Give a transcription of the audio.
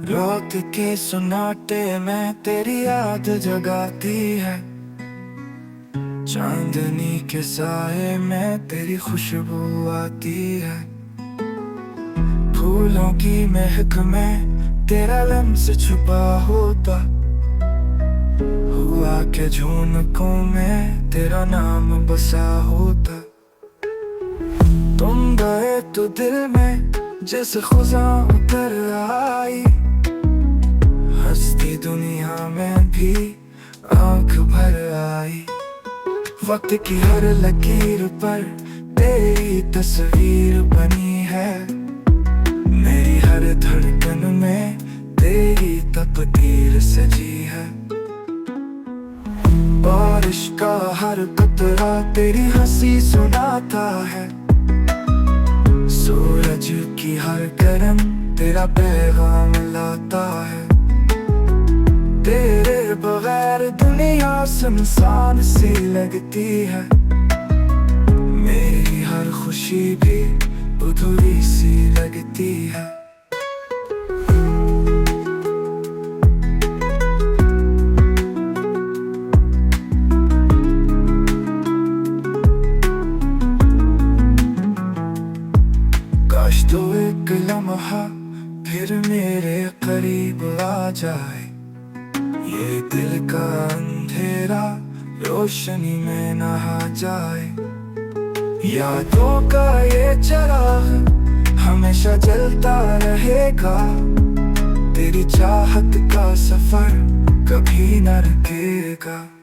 रात के सुनाटे में तेरी याद जगाती है। चांदनी के साए में तेरी खुशबू आती है। फूलों की महक में तेरा लम्स छुपा होता। हुआ के झुनकों में तेरा नाम बसा होता। तुम गए तो दिल में जैसे खुदा उतर आई। हंसती दुनिया में भी आंख भर आई। वक्त की हर लकीर पर तेरी तस्वीर बनी है। मेरी हर धड़कन में तेरी तकदीर सजी है। बारिश का हर कतरा तेरी हंसी सुनाता है। सूरज की हर किरण तेरा पैगाम लाता है। तेरे बगैर दुनिया सुनसान सी लगती है। मेरी हर खुशी भी अधूरी सी लगती है। काश तो एक लम्हा फिर मेरे करीब आ जाए। ये दिल का अंधेरा रोशनी में नहा जाए। यादों का ये चिराग हमेशा जलता रहेगा। तेरी चाहत का सफर कभी न रुकेगा।